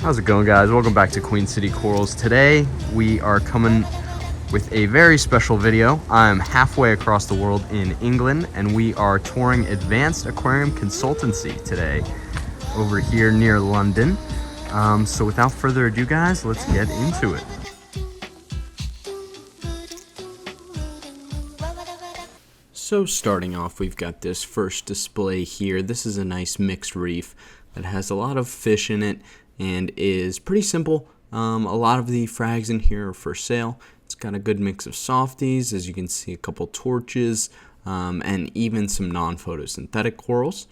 How's it going, guys? Welcome back to Queen City Corals. Today we are coming with a very special video. I'm halfway across the world in England and we are touring Advanced Aquarium Consultancy today over here near London. So without further ado, guys, let's get into it. So starting off, we've got this first display here. This is a nice mixed reef that has a lot of fish in it and is pretty simple. A lot of the frags in here are for sale. It's got a good mix of softies, as you can see, a couple torches, and even some non-photosynthetic corals.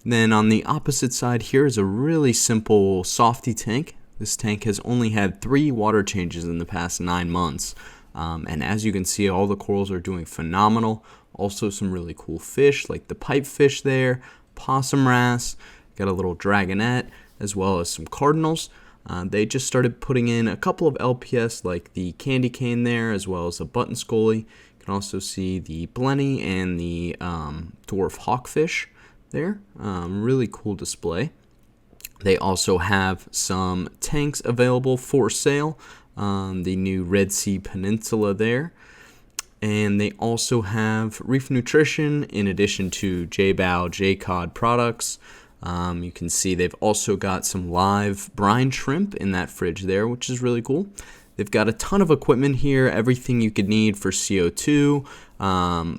Then on the opposite side here is a really simple softie tank. This tank has only had 3 water changes in the past 9 months. And as you can see, all the corals are doing phenomenal. Also some really cool fish like the pipefish there, possum wrasse, got a little dragonette, as well as some cardinals. They just started putting in a couple of LPS like the candy cane there, as well as a button scully. You can also see the blenny and the dwarf hawkfish there. Really cool display. They also have some tanks available for sale. The new Red Sea Peninsula there. And they also have reef nutrition in addition to J-Bow, J-Cod products. You can see they've also got some live brine shrimp in that fridge there, which is really cool. They've got a ton of equipment here, everything you could need for CO2,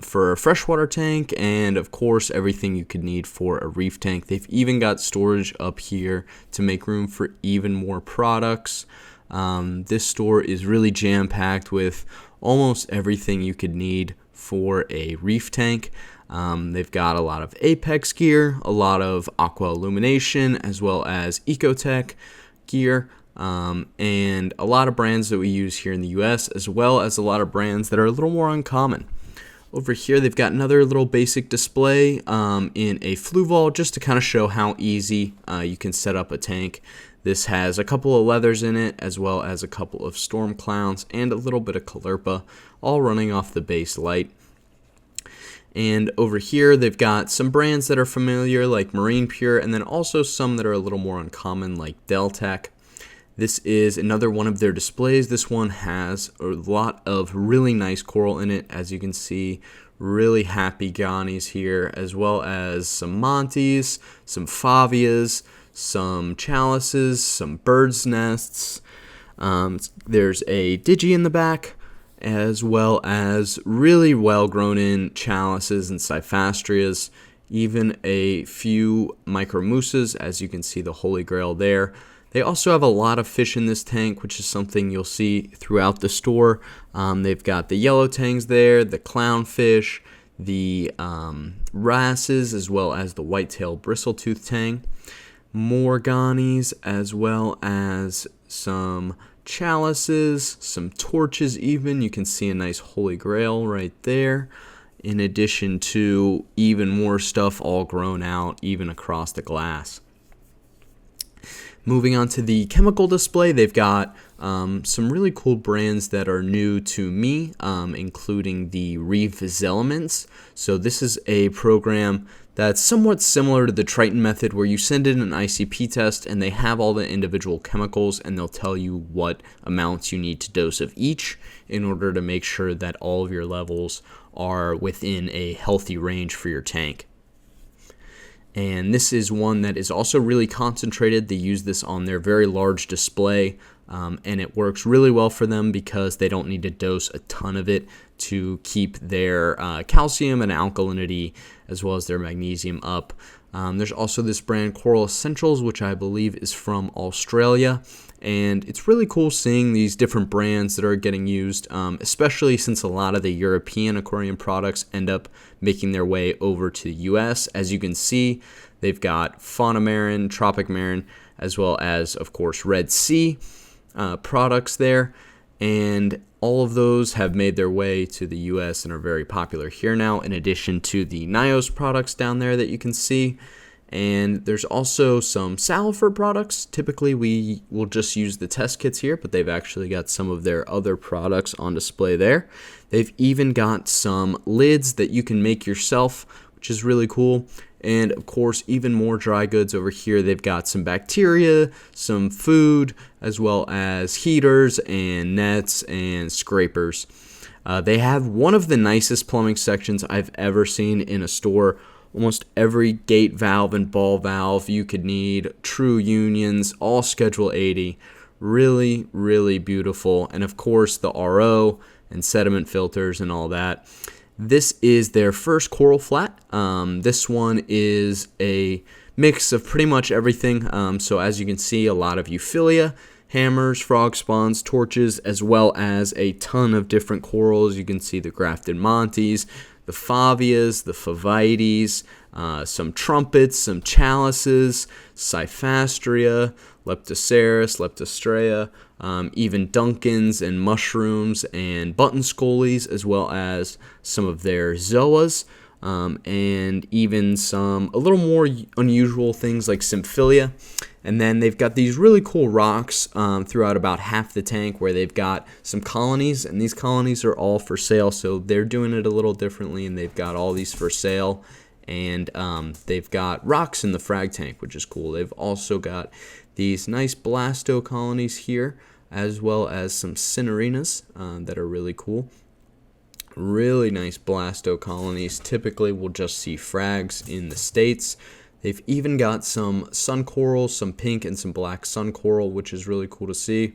for a freshwater tank, and of course everything you could need for a reef tank. They've even got storage up here to make room for even more products. This store is really jam-packed with almost everything you could need for a reef tank. They've got a lot of Apex gear, a lot of aqua illumination, as well as Ecotech gear, and a lot of brands that we use here in the US, as well as a lot of brands that are a little more uncommon. Over here, they've got another little basic display in a Fluval, just to kind of show how easy you can set up a tank. This has a couple of leathers in it, as well as a couple of storm clowns and a little bit of caulerpa, all running off the base light. And over here, they've got some brands that are familiar, like Marine Pure, and then also some that are a little more uncommon, like Deltec. This is another one of their displays. This one has a lot of really nice coral in it, as you can see. Really happy Ghanies here, as well as some Montes, some Favias, some chalices, some birds' nests. There's a Digi in the back, as well as really well grown in chalices and Cyphastrias, even a few micromousas, as you can see the Holy Grail there. They also have a lot of fish in this tank, which is something you'll see throughout the store. They've got the yellow tangs there, the clownfish, the wrasses, as well as the whitetail bristletooth tang. More Ghanies, as well as some chalices, some torches even. You can see a nice Holy Grail right there, in addition to even more stuff all grown out even across the glass. Moving on to the chemical display, they've got some really cool brands that are new to me, including the Reef Zelements. So this is a program that's somewhat similar to the Triton method, where you send in an ICP test and they have all the individual chemicals and they'll tell you what amounts you need to dose of each in order to make sure that all of your levels are within a healthy range for your tank. And this is one that is also really concentrated. They use this on their very large display, and it works really well for them because they don't need to dose a ton of it to keep their calcium and alkalinity, as well as their magnesium up. There's also this brand Coral Essentials, which I believe is from Australia. And it's really cool seeing these different brands that are getting used, especially since a lot of the European aquarium products end up making their way over to the US. As you can see, they've got Fauna Marin, Tropic Marin, as well as, of course, Red Sea products there. And all of those have made their way to the US and are very popular here now, in addition to the Nios products down there that you can see. And there's also some Saltwater products. Typically we will just use the test kits here, but they've actually got some of their other products on display there. They've even got some lids that you can make yourself, which is really cool. And of course, even more dry goods over here. They've got some bacteria, some food, as well as heaters and nets and scrapers. They have one of the nicest plumbing sections I've ever seen in a store. Almost every gate valve and ball valve you could need, true unions, all Schedule 80. Really, really beautiful. And of course, the RO and sediment filters and all that. This is their first coral flat. This one is a mix of pretty much everything. So as you can see, a lot of euphyllia, hammers, frog spawns, torches, as well as a ton of different corals. You can see the grafted montes, the favias, the favites, some trumpets, some chalices, cyphastria, leptoceras, leptostrea, even Duncans and mushrooms and button scolies, as well as some of their zoas, and even some a little more unusual things like symphilia. And then they've got these really cool rocks throughout about half the tank where they've got some colonies, and these colonies are all for sale, so they're doing it a little differently, and they've got all these for sale. And they've got rocks in the frag tank, which is cool. They've also got these nice blasto colonies here, as well as some cinerinas that are really cool. Really nice blasto colonies. Typically we'll just see frags in the States. They've even got some sun coral, some pink and some black sun coral, which is really cool to see.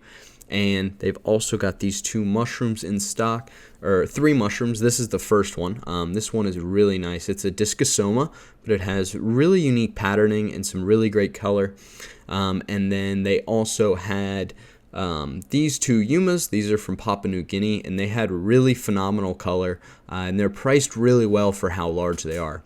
And they've also got these 2 mushrooms in stock, or 3 mushrooms. This is the first one. This one is really nice. It's a discosoma, but it has really unique patterning and some really great color. And then they also had these 2 yumas. These are from Papua New Guinea, and they had really phenomenal color, and they're priced really well for how large they are.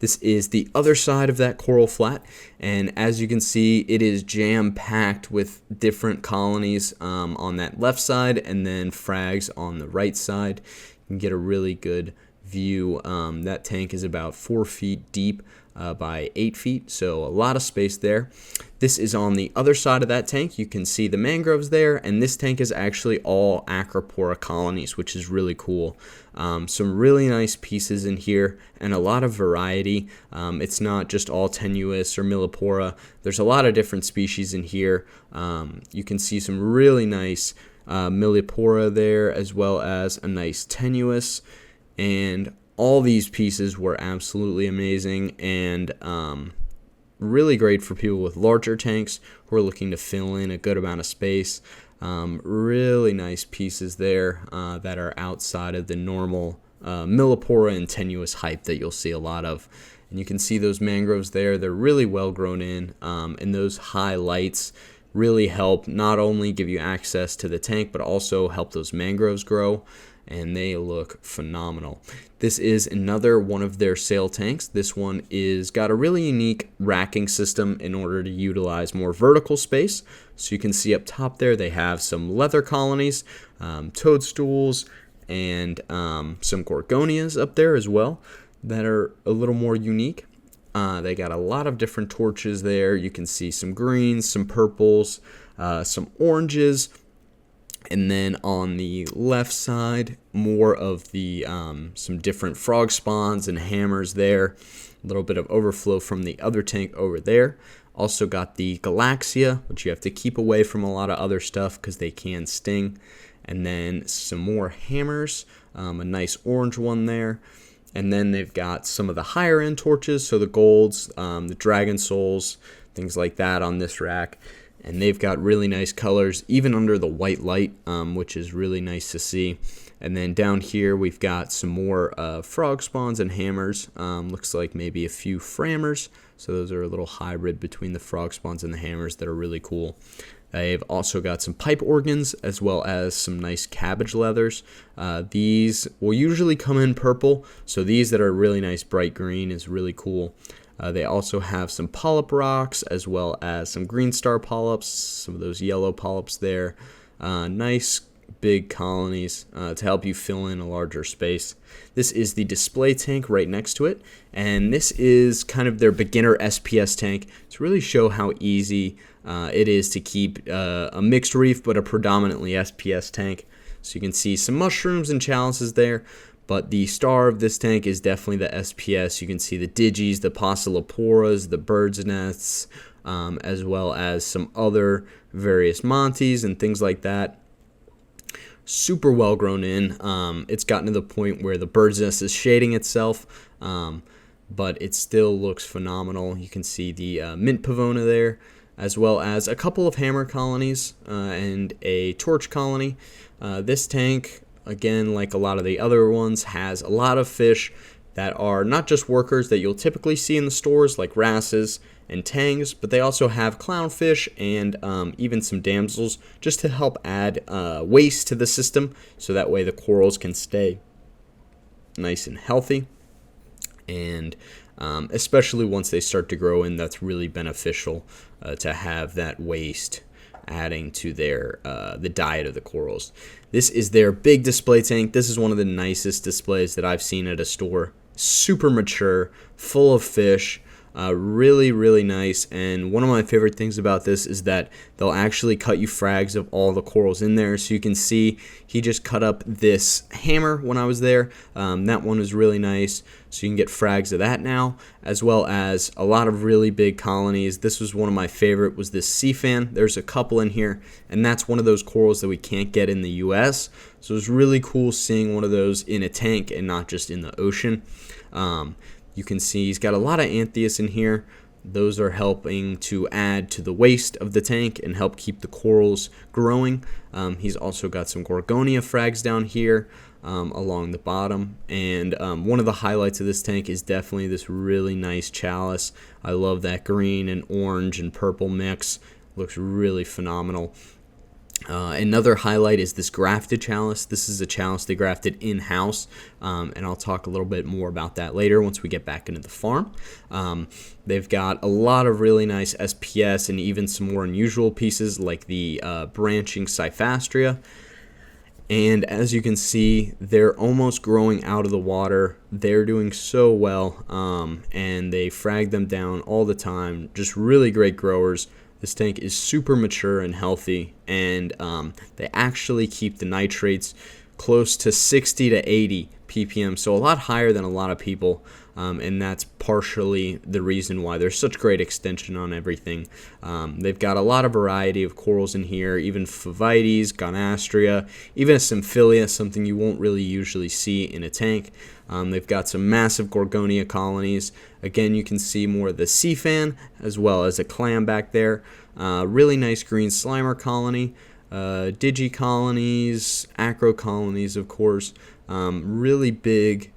This is the other side of that coral flat, and as you can see, it is jam-packed with different colonies on that left side, and then frags on the right side. You can get a really good view. That tank is about 4 feet deep by 8 feet, so a lot of space there. This is on the other side of that tank. You can see the mangroves there, and this tank is actually all Acropora colonies, which is really cool. Some really nice pieces in here and a lot of variety. It's not just all tenuous or millipora. There's a lot of different species in here. You can see some really nice millipora there, as well as a nice tenuous, and all these pieces were absolutely amazing and really great for people with larger tanks who are looking to fill in a good amount of space. Really nice pieces there that are outside of the normal millipora and tenuous hype that you'll see a lot of. And you can see those mangroves there. They're really well grown in, and those high lights really help not only give you access to the tank, but also help those mangroves grow, and they look phenomenal. This is another one of their sail tanks. This one is got a really unique racking system in order to utilize more vertical space. So you can see up top there they have some leather colonies, toadstools, and some gorgonias up there as well that are a little more unique. They got a lot of different torches there. You can see some greens, some purples, some oranges. And then on the left side, more of the some different frog spawns and hammers there. A little bit of overflow from the other tank over there. Also got the Galaxia, which you have to keep away from a lot of other stuff because they can sting. And then some more hammers, a nice orange one there. And then they've got some of the higher end torches, so the golds, the dragon souls, things like that on this rack. And they've got really nice colors, even under the white light, which is really nice to see. And then down here, we've got some more frog spawns and hammers. Looks like maybe a few frammers. So those are a little hybrid between the frog spawns and the hammers that are really cool. They've also got some pipe organs, as well as some nice cabbage leathers. These will usually come in purple, so these that are really nice bright green is really cool. They also have some polyp rocks, as well as some green star polyps, some of those yellow polyps there. Nice big colonies to help you fill in a larger space. This is the display tank right next to it, and this is kind of their beginner SPS tank to really show how easy it is to keep a mixed reef but a predominantly SPS tank. So you can see some mushrooms and chalices there, but the star of this tank is definitely the SPS. You can see the digis, the Poeciloporas, the bird's nests, as well as some other various montes and things like that. Super well grown in. It's gotten to the point where the bird's nest is shading itself, but it still looks phenomenal. You can see the mint pavona there, as well as a couple of hammer colonies and a torch colony. This tank, again, like a lot of the other ones, has a lot of fish that are not just workers that you'll typically see in the stores, like wrasses and tangs, but they also have clownfish and even some damsels, just to help add waste to the system, so that way the corals can stay nice and healthy. And especially once they start to grow in, that's really beneficial to have that waste adding to their the diet of the corals. This is their big display tank. This is one of the nicest displays that I've seen at a store. Super mature, full of fish, really, really nice. And one of my favorite things about this is that they'll actually cut you frags of all the corals in there. So you can see he just cut up this hammer when I was there. That one was really nice. So you can get frags of that now, as well as a lot of really big colonies. This was one of my favorite, was this sea fan. There's a couple in here, and that's one of those corals that we can't get in the US. So it was really cool seeing one of those in a tank and not just in the ocean. You can see he's got a lot of anthias in here. Those are helping to add to the waste of the tank and help keep the corals growing. He's also got some gorgonia frags down here along the bottom. And one of the highlights of this tank is definitely this really nice chalice. I love that green and orange and purple mix. Looks really phenomenal. Another highlight is this grafted chalice. This is a chalice they grafted in-house, and I'll talk a little bit more about that later once we get back into the farm. They've got a lot of really nice SPS and even some more unusual pieces like the branching Cyphastria. And as you can see, they're almost growing out of the water. They're doing so well, and they frag them down all the time. Just really great growers. This tank is super mature and healthy, and they actually keep the nitrates close to 60 to 80 ppm, so a lot higher than a lot of people, and that's partially the reason why there's such great extension on everything. They've got a lot of variety of corals in here, even Favites, Gonastria, even a Symphilia, something you won't really usually see in a tank. They've got some massive Gorgonia colonies. Again, you can see more of the sea fan as well as a clam back there. Really nice green Slimer colony. Digi colonies, acro colonies, of course. Really big,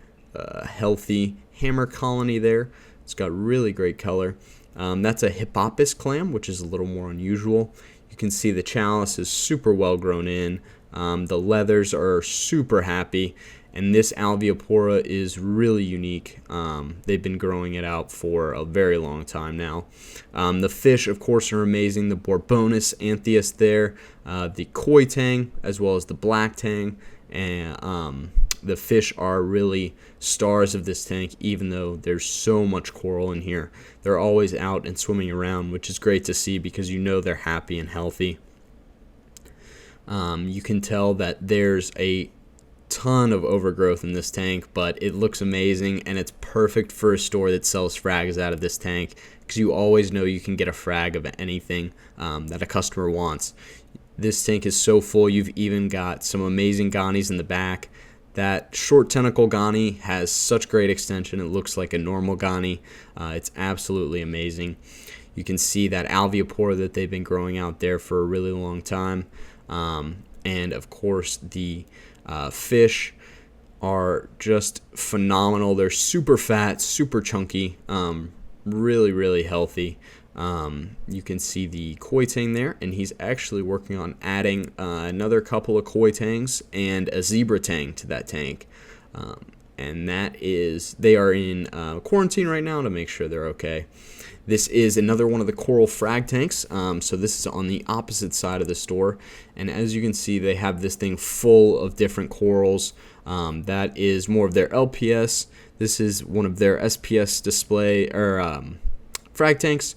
healthy hammer colony there. It's got really great color. That's a Hippopus clam, which is a little more unusual. You can see the chalice is super well grown in. The leathers are super happy. And this Alveopora is really unique. They've been growing it out for a very long time now. The fish, of course, are amazing. The Borbonus anthias there, the koi tang, as well as the black tang. And the fish are really stars of this tank, even though there's so much coral in here. They're always out and swimming around, which is great to see because you know they're happy and healthy. You can tell that there's a ton of overgrowth in this tank, but it looks amazing, and it's perfect for a store that sells frags out of this tank because you always know you can get a frag of anything that a customer wants. This tank is so full. You've even got some amazing ganies in the back. That short tentacle gani has such great extension. It looks like a normal gani. It's absolutely amazing. You can see that Alveopora that they've been growing out there for a really long time. And of course the fish are just phenomenal. They're super fat, super chunky, really, really healthy. You can see the koi tang there, and he's actually working on adding another couple of koi tangs and a zebra tang to that tank. And that is, they are in quarantine right now to make sure they're okay. This is another one of the coral frag tanks. So this is on the opposite side of the store. And as you can see, they have this thing full of different corals. That is more of their LPS. This is one of their SPS display or frag tanks.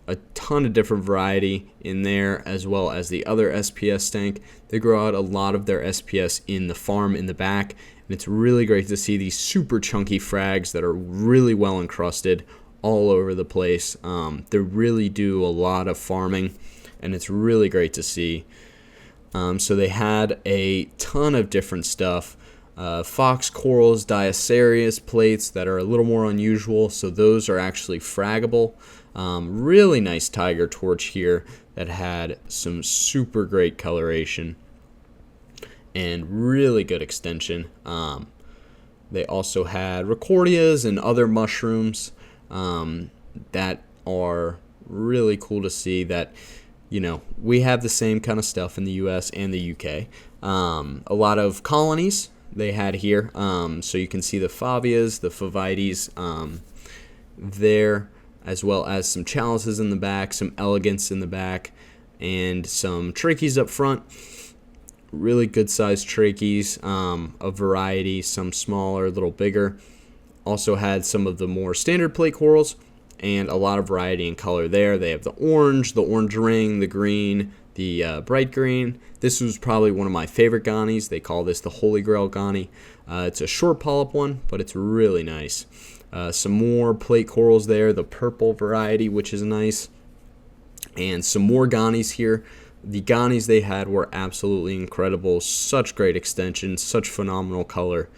A ton of different variety in there, as well as the other SPS tank. They grow out a lot of their SPS in the farm in the back, and it's really great to see these super chunky frags that are really well encrusted all over the place. They really do a lot of farming, and it's really great to see. So they had a ton of different stuff. Fox corals, Diacerius plates that are a little more unusual, so those are actually fraggable. Really nice tiger torch here that had some super great coloration and really good extension. They also had Recordias and other mushrooms that are really cool to see. That, you know, we have the same kind of stuff in the US and the UK. A lot of colonies they had here. So you can see the Favias, the Favites there, as well as some chalices in the back, some elegants in the back, and some trachees up front. Really good sized trachees, a variety, some smaller, a little bigger. Also had some of the more standard plate corals, and a lot of variety in color there. They have the orange ring, the green, the bright green. This was probably one of my favorite ganies. They call this the Holy Grail gani. It's a short polyp one, but it's really nice. Some more plate corals there, the purple variety, which is nice. And some more ganies here. The ganies they had were absolutely incredible. Such great extension, such phenomenal color.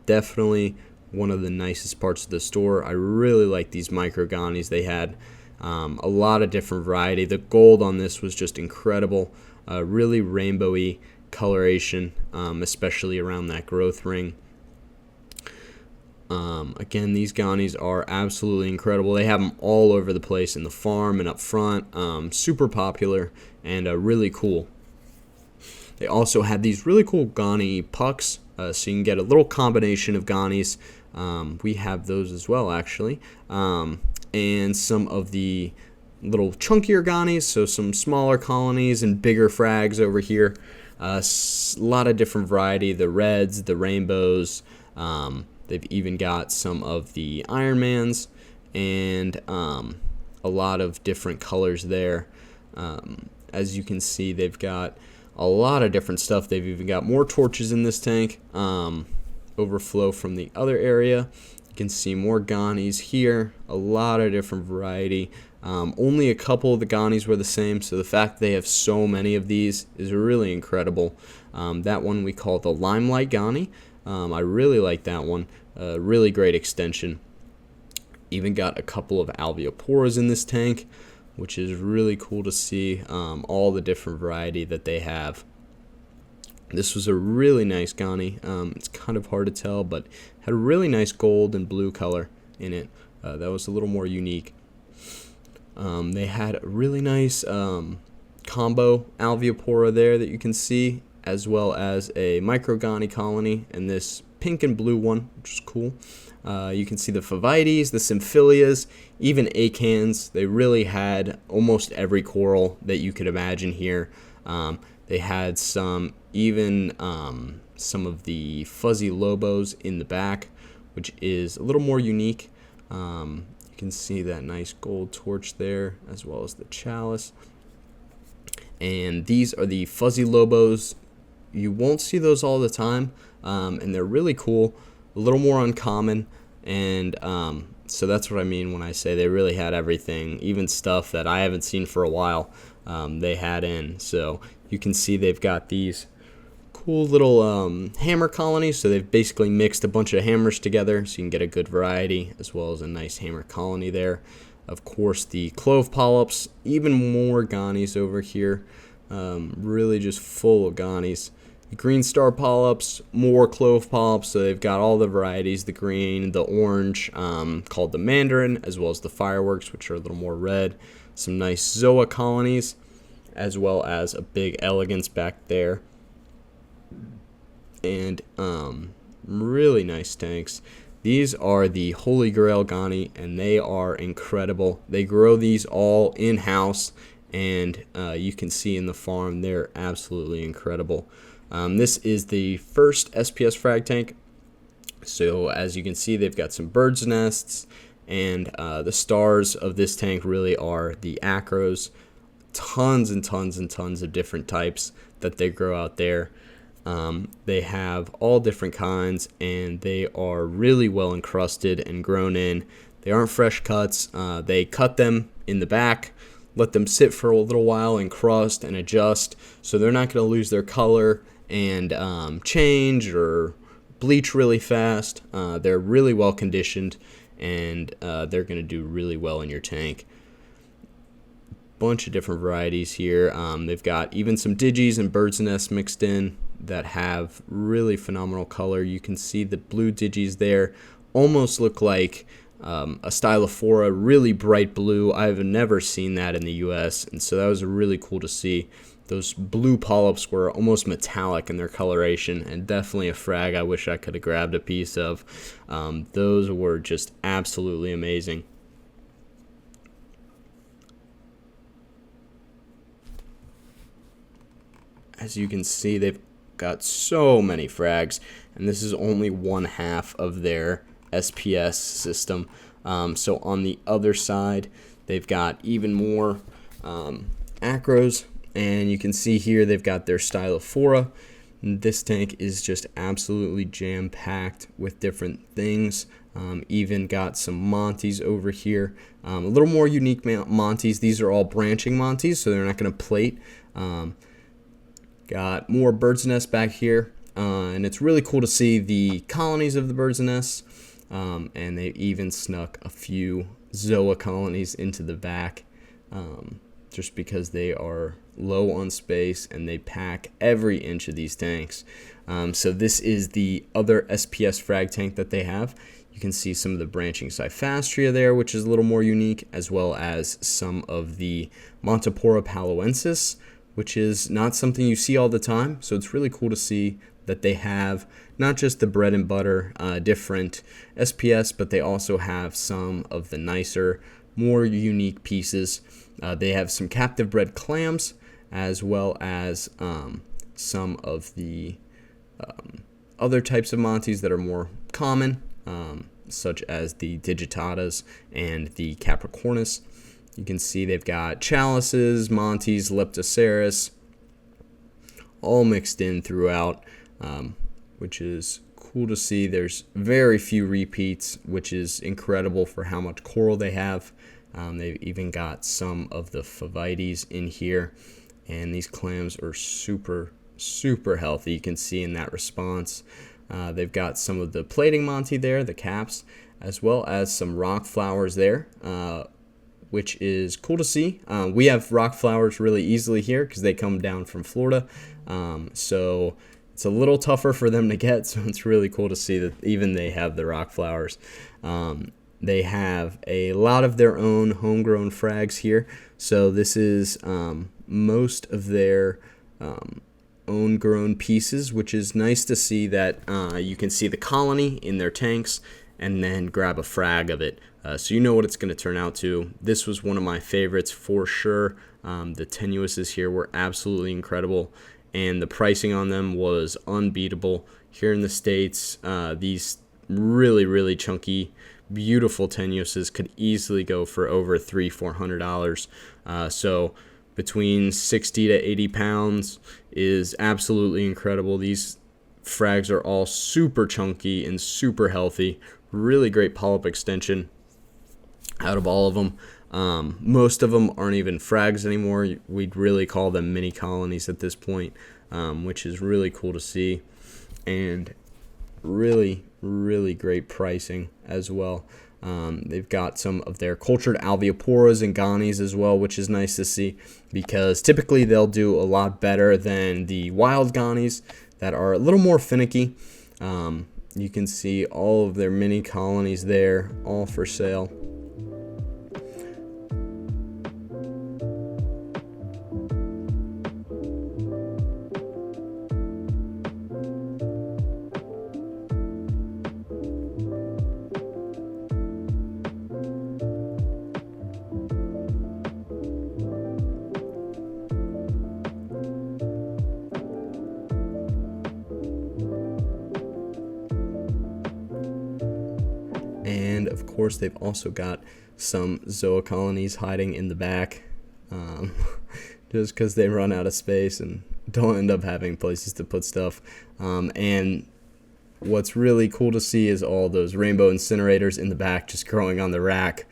Definitely one of the nicest parts of the store. I really like these micro ganies they had. A lot of different variety. The gold on this was just incredible. Really rainbowy coloration, especially around that growth ring. Again, these ganies are absolutely incredible. They have them all over the place in the farm and up front. Super popular and really cool. They also had these really cool gani pucks, so you can get a little combination of ganies. We have those as well, actually. And some of the little chunkier ganies, so some smaller colonies and bigger frags over here. A lot of different variety, the reds, the rainbows. They've even got some of the Ironmans and a lot of different colors there. As you can see, they've got a lot of different stuff. They've even got more torches in this tank. Overflow from the other area. You can see more ganies here. A lot of different variety. Only a couple of the ganies were the same, so the fact they have so many of these is really incredible. That one we call the Limelight Gani. I really like that one. Really great extension. Even got a couple of alveoporas in this tank, which is really cool to see. All the different variety that they have. This was a really nice gani. It's kind of hard to tell, but had a really nice gold and blue color in it. That was a little more unique. They had a really nice combo alveopora there that you can see, as well as a microgani colony and this pink and blue one, which is cool. You can see the Favites, the Symphilias, even acans. They really had almost every coral that you could imagine here. They had some of the fuzzy lobos in the back, which is a little more unique. You can see that nice gold torch there, as well as the chalice. And these are the fuzzy lobos. You won't see those all the time, and they're really cool, a little more uncommon, and so that's what I mean when I say they really had everything, even stuff that I haven't seen for a while. They had in. So you can see they've got these cool little hammer colonies, so they've basically mixed a bunch of hammers together so you can get a good variety, as well as a nice hammer colony there. Of course, the clove polyps, even more ganies over here, really just full of ganies. The green star polyps, more clove polyps, so they've got all the varieties, the green, the orange, called the mandarin, as well as the fireworks, which are a little more red. Some nice zoa colonies, as well as a big elegance back there. And really nice tanks. These are the Holy Grail Gani, and they are incredible. They grow these all in-house, and you can see in the farm they're absolutely incredible. This is the first SPS frag tank. So as you can see, they've got some bird's nests, and the stars of this tank really are the acros. Tons and tons and tons of different types that they grow out there. They have all different kinds, and they are really well encrusted and grown in. They aren't fresh cuts. They cut them in the back, let them sit for a little while, encrust and adjust, so they're not going to lose their color and change or bleach really fast. They're really well conditioned, and they're going to do really well in your tank. Bunch of different varieties here. They've got even some digis and bird's nests mixed in that have really phenomenal color. You can see the blue digis there almost look like a Stylophora, really bright blue. I've never seen that in the US, and so that was really cool to see. Those blue polyps were almost metallic in their coloration, and definitely a frag I wish I could have grabbed a piece of. Those were just absolutely amazing. As you can see, they've got so many frags, and this is only one half of their SPS system. So on the other side, they've got even more acros, and you can see here they've got their Stylophora. This tank is just absolutely jam-packed with different things. Even got some Montes over here. A little more unique Montes. These are all branching Montes, so they're not going to plate. Got more bird's nests back here, and it's really cool to see the colonies of the bird's nests, and they even snuck a few Zoa colonies into the back, just because they are low on space and they pack every inch of these tanks. So this is the other SPS frag tank that they have. You can see some of the branching Cyphastria there, which is a little more unique, as well as some of the Montipora paloensis, which is not something you see all the time. So it's really cool to see that they have not just the bread and butter different SPS, but they also have some of the nicer, more unique pieces. They have some captive bred clams, as well as some of the other types of Montes that are more common, such as the digitatas and the capricornus. You can see they've got chalices, Montes, Leptoceras, all mixed in throughout, which is cool to see. There's very few repeats, which is incredible for how much coral they have. They've even got some of the Favites in here, and these clams are super, super healthy. You can see in that response. They've got some of the plating Monte there, the caps, as well as some rock flowers there, which is cool to see. We have rock flowers really easily here because they come down from Florida, so it's a little tougher for them to get, so it's really cool to see that even they have the rock flowers. They have a lot of their own homegrown frags here, so this is most of their own grown pieces, which is nice to see that you can see the colony in their tanks and then grab a frag of it. So you know what it's going to turn out to. This was one of my favorites for sure. The tenuouses here were absolutely incredible, and the pricing on them was unbeatable. Here in the States, these really, really chunky, beautiful tenuouses could easily go for over $300-400. So between 60 to 80 pounds is absolutely incredible. These frags are all super chunky and super healthy. Really great polyp extension out of all of them. Most of them aren't even frags anymore. We'd really call them mini colonies at this point, which is really cool to see, and really, really great pricing as well. They've got some of their cultured alveoporas and ganis as well, which is nice to see, because typically they'll do a lot better than the wild ganis that are a little more finicky. You can see all of their mini colonies there, all for sale. course, they've also got some zoa colonies hiding in the back, just because they run out of space and don't end up having places to put stuff. And what's really cool to see is all those rainbow incinerators in the back just growing on the rack.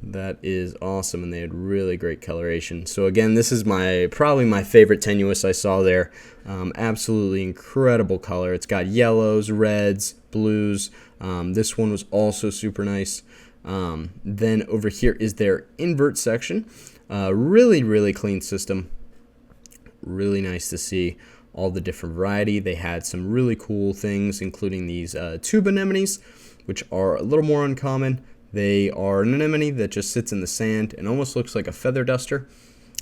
That is awesome, and they had really great coloration. So again, this is probably my favorite tenuous I saw there. Absolutely incredible color. It's got yellows, reds, blues. This one was also super nice. Then over here is their invert section. Really clean system. Really nice to see all the different variety. They had some really cool things, including these tube anemones, which are a little more uncommon. They are an anemone that just sits in the sand and almost looks like a feather duster.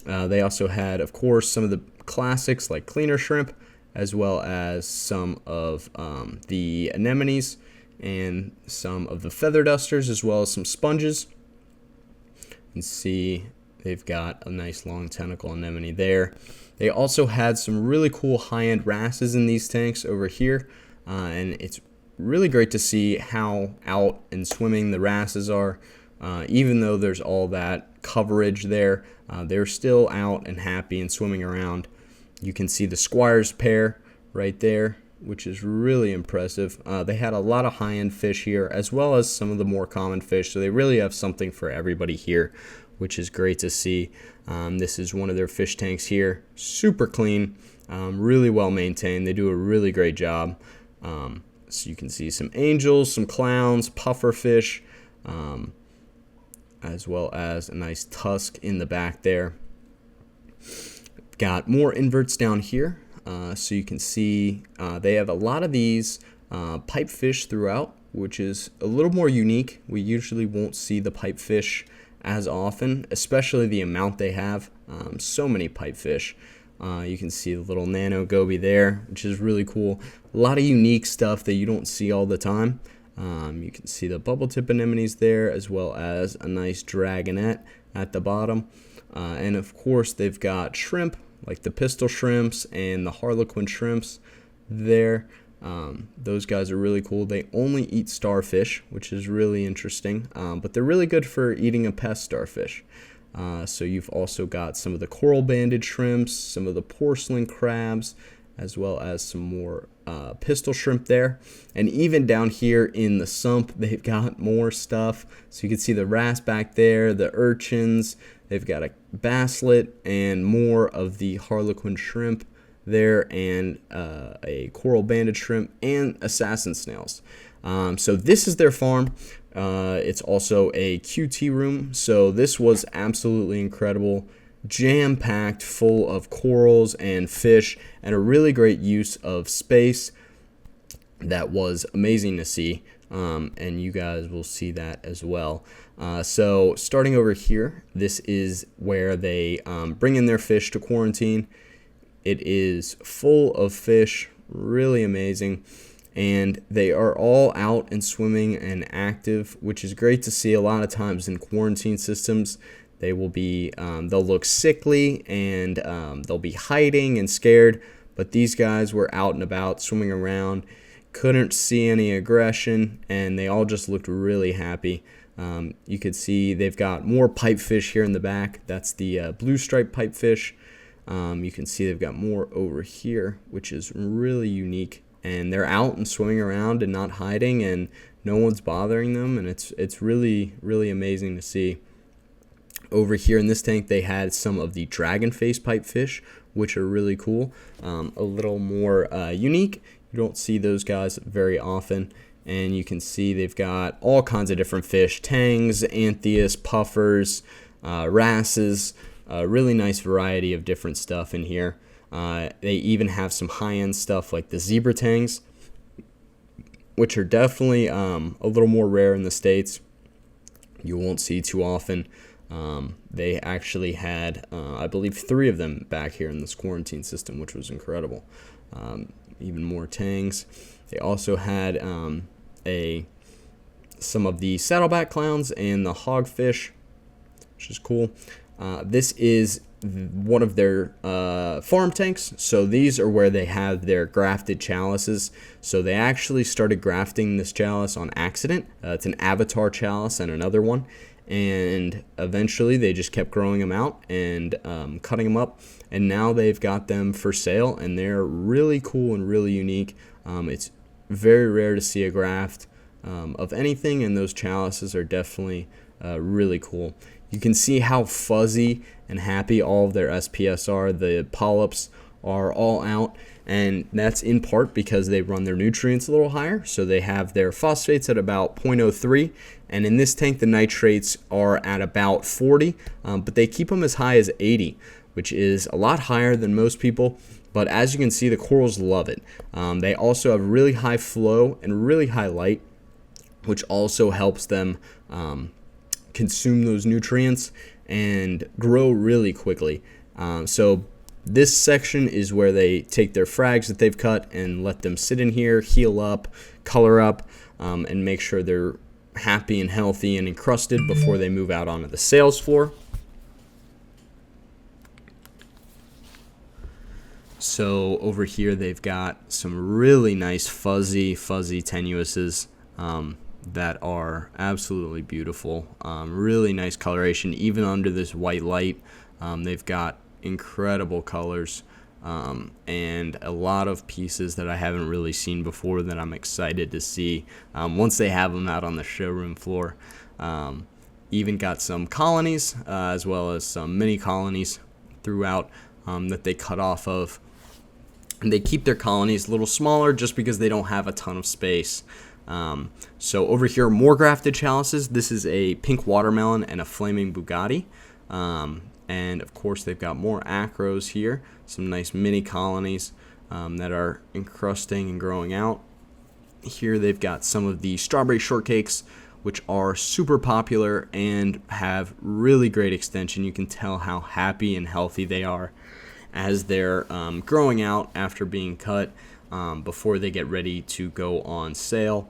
They also had, of course, some of the classics like cleaner shrimp, as well as some of the anemones and some of the feather dusters, as well as some sponges. You can see they've got a nice long tentacle anemone there. They also had some really cool high-end wrasses in these tanks over here, and it's really great to see how out and swimming the wrasses are. Even though there's all that coverage there, they're still out and happy and swimming around. You can see the squires pair right there, which is really impressive. They had a lot of high-end fish here, as well as some of the more common fish, so they really have something for everybody here, which is great to see. This is one of their fish tanks here. Super clean, really well maintained. They do a really great job. So you can see some angels, some clowns, puffer fish, as well as a nice tusk in the back there. Got more inverts down here. So you can see they have a lot of these pipefish throughout, which is a little more unique. We usually won't see the pipefish as often, especially the amount they have. So many pipefish. You can see the little nano goby there, which is really cool. A lot of unique stuff that you don't see all the time. You can see the bubble tip anemones there, as well as a nice dragonette at the bottom. And of course, they've got shrimp, like the pistol shrimps and the harlequin shrimps there. Those guys are really cool. They only eat starfish, which is really interesting, but they're really good for eating a pest starfish. So you've also got some of the coral-banded shrimps, some of the porcelain crabs, as well as some more pistol shrimp there. And even down here in the sump, they've got more stuff. So you can see the wrasse back there, the urchins. They've got a basslet and more of the harlequin shrimp there, and a coral-banded shrimp and assassin snails. So this is their farm. It's also a QT room, so this was absolutely incredible, jam-packed full of corals and fish, and a really great use of space. That was amazing to see, and you guys will see that as well. So starting over here, this is where they bring in their fish to quarantine. It is full of fish, really amazing. And they are all out and swimming and active, which is great to see. A lot of times in quarantine systems, they will be, they'll look sickly and they'll be hiding and scared. But these guys were out and about, swimming around, couldn't see any aggression, and they all just looked really happy. You could see they've got more pipefish here in the back. That's the blue striped pipefish. You can see they've got more over here, which is really unique. And they're out and swimming around and not hiding, and no one's bothering them, and it's really amazing to see. Over here in this tank, they had some of the dragon face pipefish, which are really cool, a little more unique. You don't see those guys very often, and you can see they've got all kinds of different fish: tangs, anthias, puffers, wrasses. A really nice variety of different stuff in here. They even have some high-end stuff like the zebra tangs, which are definitely a little more rare in the States. You won't see too often. They actually had, I believe, 3 of them back here in this quarantine system, which was incredible. Even more tangs. They also had some of the saddleback clowns and the hogfish, which is cool. This is one of their farm tanks. So these are where they have their grafted chalices. So they actually started grafting this chalice on accident. It's an avatar chalice and another one. And eventually they just kept growing them out and cutting them up. And now they've got them for sale, and they're really cool and really unique. It's very rare to see a graft of anything, and those chalices are definitely really cool. You can see how fuzzy and happy all of their SPS are. The polyps are all out, and that's in part because they run their nutrients a little higher. So they have their phosphates at about 0.03, and in this tank the nitrates are at about 40, but they keep them as high as 80, which is a lot higher than most people. But as you can see, the corals love it. They also have really high flow and really high light, which also helps them consume those nutrients and grow really quickly. So this section is where they take their frags that they've cut and let them sit in here, heal up, color up, and make sure they're happy and healthy and encrusted before they move out onto the sales floor. So over here they've got some really nice fuzzy tenuouses that are absolutely beautiful. Really nice coloration even under this white light. They've got incredible colors and a lot of pieces that I haven't really seen before that I'm excited to see once they have them out on the showroom floor. Even got some colonies as well as some mini colonies throughout that they cut off of. And they keep their colonies a little smaller just because they don't have a ton of space. So over here, more grafted chalices. This is a pink watermelon and a flaming Bugatti. And of course, they've got more acros here. Some nice mini colonies that are encrusting and growing out. Here they've got some of the strawberry shortcakes, which are super popular and have really great extension. You can tell how happy and healthy they are as they're growing out after being cut before they get ready to go on sale.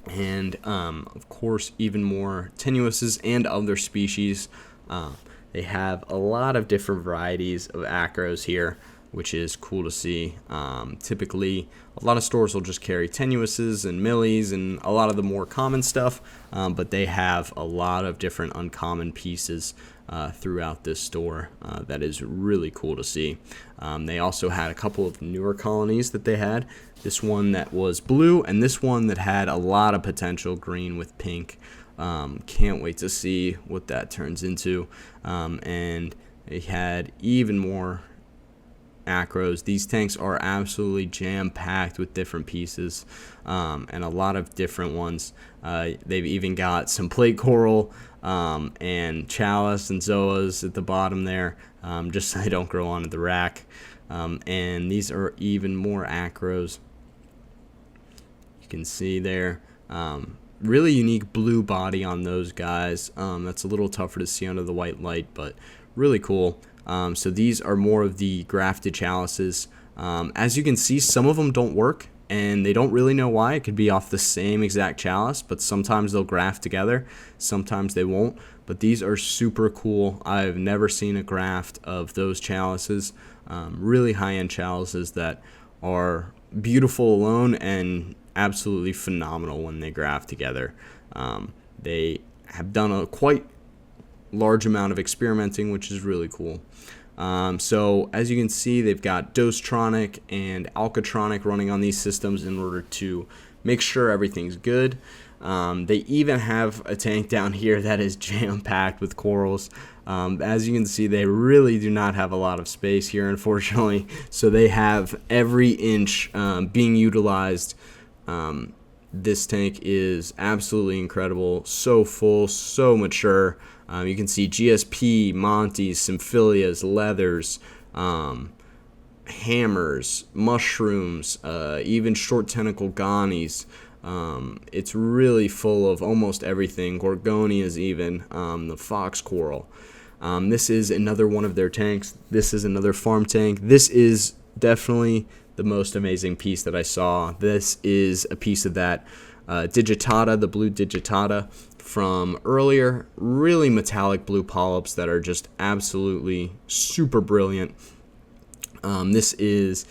And of course, even more tenuouses and other species. They have a lot of different varieties of acros here, which is cool to see. Typically, a lot of stores will just carry tenuouses and millies and a lot of the more common stuff, but they have a lot of different uncommon pieces throughout this store that is really cool to see. They also had a couple of newer colonies that they had. This one that was blue and this one that had a lot of potential green with pink. Can't wait to see what that turns into. And they had even more acros. These tanks are absolutely jam-packed with different pieces and a lot of different ones. They've even got some plate coral and chalice and zoas at the bottom there, just so they don't grow onto the rack. And these are even more acros. You can see there. Really unique blue body on those guys. That's a little tougher to see under the white light, but really cool. So these are more of the grafted chalices. As you can see, some of them don't work, and they don't really know why. It could be off the same exact chalice, but sometimes they'll graft together, sometimes they won't. But these are super cool. I've never seen a graft of those chalices. Really high-end chalices that are beautiful alone and absolutely phenomenal when they graft together. They have done a quite large amount of experimenting, which is really cool. So as you can see, they've got Dosetronic and Alcatronic running on these systems in order to make sure everything's good. They even have a tank down here that is jam-packed with corals. As you can see, they really do not have a lot of space here, unfortunately. So they have every inch being utilized. This tank is absolutely incredible, so full, so mature. You can see GSP, Montes, Symphilias, leathers, hammers, mushrooms, even short tentacle ganies. It's really full of almost everything, gorgonias even, the fox coral. This is another one of their tanks. This is another farm tank. This is definitely the most amazing piece that I saw. This is a piece of that digitata, the blue digitata from earlier. Really metallic blue polyps that are just absolutely super brilliant. This is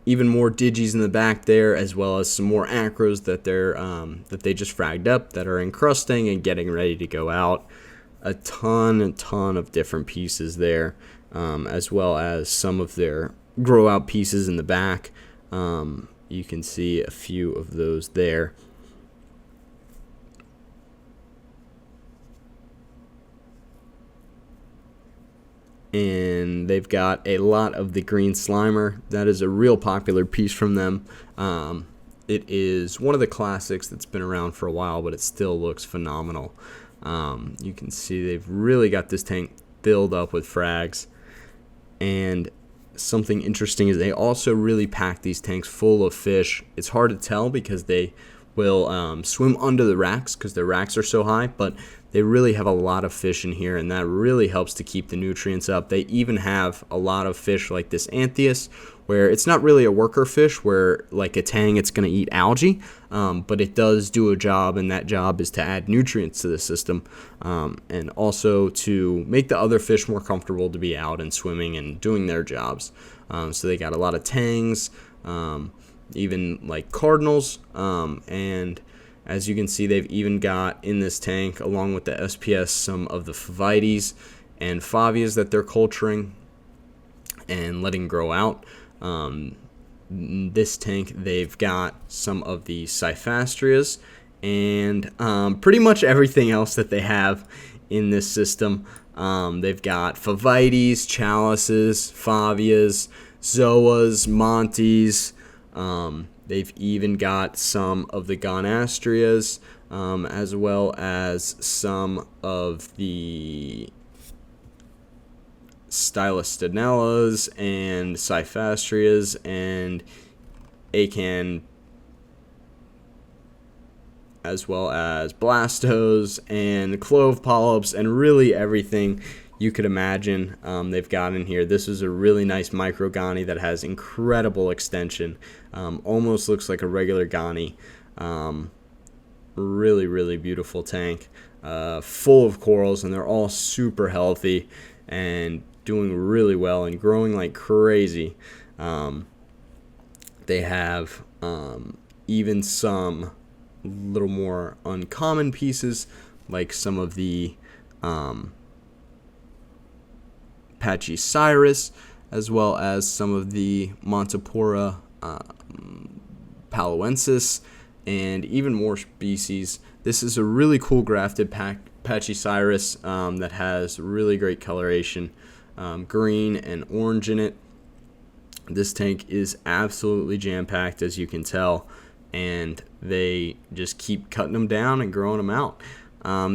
even more digis in the back there, as well as some more acros that they just fragged up that are encrusting and getting ready to go out. A ton of different pieces there, as well as some of their grow out pieces in the back. You can see a few of those there. And they've got a lot of the green slimer. That is a real popular piece from them. It is one of the classics that's been around for a while, but it still looks phenomenal. You can see they've really got this tank filled up with frags. And something interesting is they also really pack these tanks full of fish. It's hard to tell because they will swim under the racks because their racks are so high, but they really have a lot of fish in here, and that really helps to keep the nutrients up. They even have a lot of fish like this anthias, where it's not really a worker fish where like a tang it's going to eat algae, but it does do a job, and that job is to add nutrients to the system, and also to make the other fish more comfortable to be out and swimming and doing their jobs. So they got a lot of tangs, even like cardinals, and as you can see, they've even got in this tank, along with the SPS, some of the Favites and Favias that they're culturing and letting grow out. This tank, they've got some of the Cyphastrias and pretty much everything else that they have in this system. They've got Favites, Chalices, Favias, Zoas, Montes. They've even got some of the Gonastrias, as well as some of the Stylistinellas and Cyphastrias and Acan, as well as Blastos and Clove Polyps and really everything you could imagine they've got in here. This is a really nice microgani that has incredible extension. Almost looks like a regular gani. Really beautiful tank. Full of corals, and they're all super healthy and doing really well and growing like crazy. They have even some little more uncommon pieces, like some of the Pachycyrus, as well as some of the Montipora paloensis, and even more species. This is a really cool grafted Pachycyrus that has really great coloration, green and orange in it. This tank is absolutely jam-packed, as you can tell, and they just keep cutting them down and growing them out.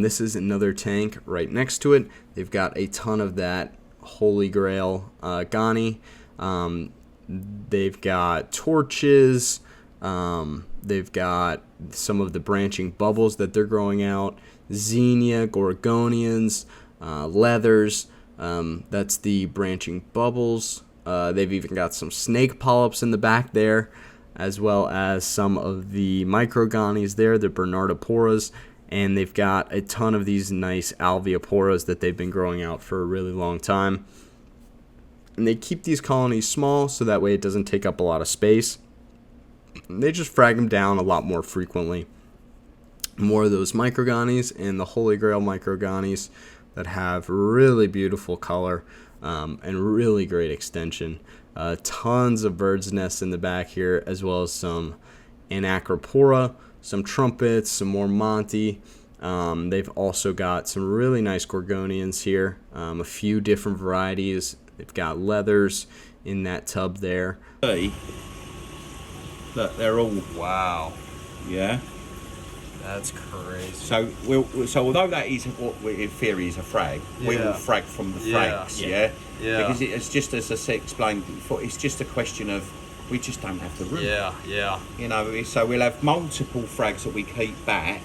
This is another tank right next to it. They've got a ton of that Holy Grail Gani. They've got torches. They've got some of the branching bubbles that they're growing out. Xenia, Gorgonians, leathers. That's the branching bubbles. They've even got some snake polyps in the back there, as well as some of the microgonis there, the Bernardoporas. And they've got a ton of these nice alveoporas that they've been growing out for a really long time. And they keep these colonies small so that way it doesn't take up a lot of space. They just frag them down a lot more frequently. More of those microgonis and the Holy Grail microgonis that have really beautiful color and really great extension. Tons of birds' nests in the back here, as well as some Anacropora, some trumpets, some more Monty. They've also got some really nice Gorgonians here, a few different varieties. They've got leathers in that tub there. Look, they're all Wow, yeah. that's crazy. So although that is what in theory is a frag, we will frag from the frags, yeah. Because it's just, as I said, explained before, it's just a question of we just don't have the room. Yeah. You know, so we'll have multiple frags that we keep back.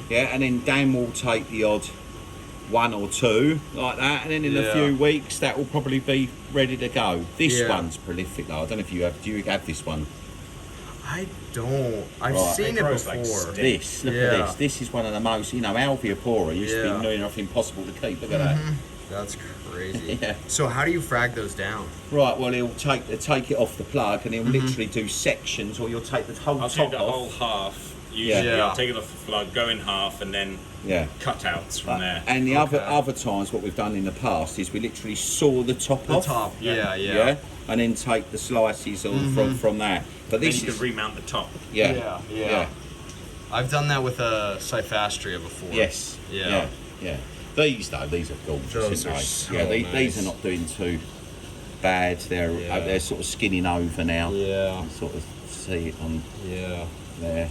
Yeah, and then Dan will take the odd one or two like that, and then in a few weeks that will probably be ready to go. This one's prolific though. I don't know if you have. Do you have this one? I don't. I've Right. seen it before. Like This, look at this. This is one of the most, you know, Alveopora used to be near enough impossible to keep. Look at that. That's crazy. Yeah. So how do you frag those down? Right, well, he'll take it off the plug and he'll literally do sections, or you'll take the whole I'll top take the off. whole half. Usually, Yeah. I'll take it off the plug, go in half, and then cutouts from there. And the other times, what we've done in the past is we literally saw the top off. The top, Yeah, and then take the slices from that. But Then this you is can remount the top. yeah. I've done that with a Cyphastria before. Yes. Yeah. Yeah. These are gorgeous, Those aren't are they? so these nice. are not doing too bad. They're sort of skinning over now. Yeah. You sort of see it on there.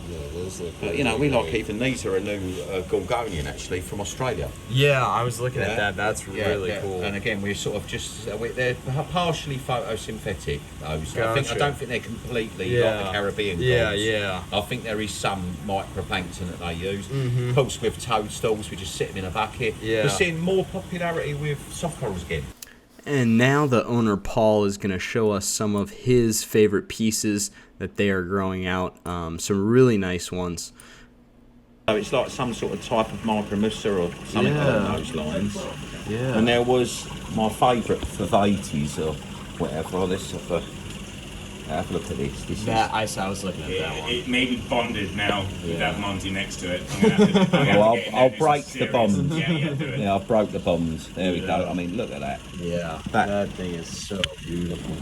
Yeah, those look. But you know, we like even these are a new Gorgonian actually from Australia. Yeah, I was looking at that. That's really cool. And again, we're sort of just they're partially photosynthetic. Those I don't think they're completely like the Caribbean. Yeah. I think there is some microplankton that they use. Of course, with toadstools, we just sit them in a bucket. Yeah. We're seeing more popularity with soft corals again. And now the owner, Paul, is going to show us some of his favorite pieces that they are growing out. Some really nice ones. So it's like some sort of type of micromussa or something along those lines. Yeah. And there was my favourite for Vates or whatever. Have a look at this. I was looking at that one. It may be bonded now with that Monty next to it. I'm gonna have to I'll break the bonds. Yeah, do it. Yeah, I've broke the bonds. There we go. I mean, look at that. Yeah, That thing is so beautiful.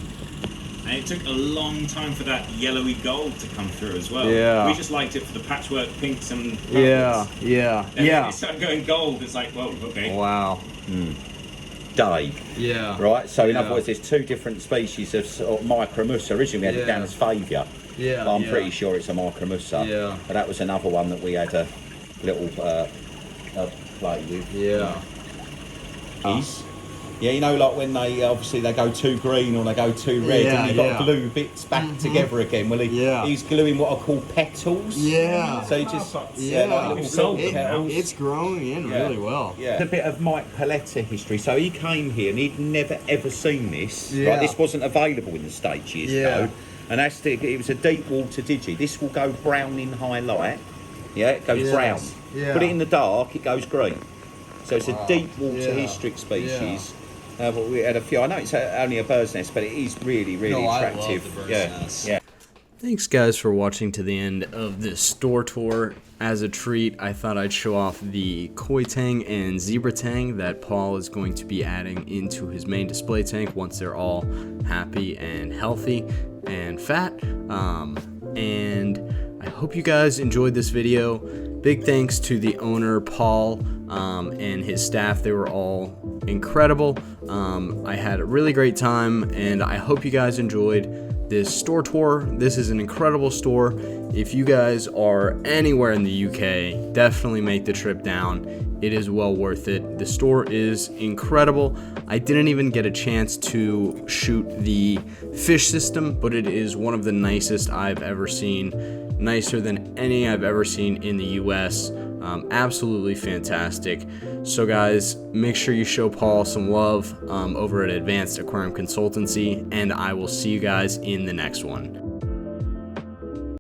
And it took a long time for that yellowy gold to come through as well. Yeah. We just liked it for the patchwork pinks and purples. Yeah. And then it started going gold. It's like, whoa, okay. Wow. Dave. Yeah. Right, so in other words, there's two different species of sort of micromussa. Originally, we had it down as favia. Yeah. I'm pretty sure it's a micromussa. Yeah. But that was another one that we had a little play with. Yeah. Yeah, you know, like when they obviously they go too green or they go too red, and you've got to glue bits back together again. Well, he's gluing what I call petals. Yeah. So he just like little sold gold petals. It's growing in really well. Yeah. A bit of Mike Paletta history. So he came here and he'd never ever seen this. Yeah. Right, this wasn't available in the States years ago. And it was a deep water digi. This will go brown in high light. Yeah, it goes brown. Yeah. Put it in the dark, it goes green. So it's a deep water hystric species. But we had a few. I know it's only a bird's nest, but it is really, really attractive. I love the bird's nest. Yeah. Thanks, guys, for watching to the end of this store tour. As a treat, I thought I'd show off the koi tang and zebra tang that Paul is going to be adding into his main display tank once they're all happy and healthy and fat. And I hope you guys enjoyed this video. Big thanks to the owner, Paul, and his staff. They were all incredible. I had a really great time, and I hope you guys enjoyed this store tour. This is an incredible store. If you guys are anywhere in the UK, definitely make the trip down. It is well worth it. The store is incredible. I didn't even get a chance to shoot the fish system, but it is one of the nicest I've ever seen. Nicer than any I've ever seen in the US. Absolutely fantastic. So guys, make sure you show Paul some love over at Advanced Aquarium Consultancy, and I will see you guys in the next one.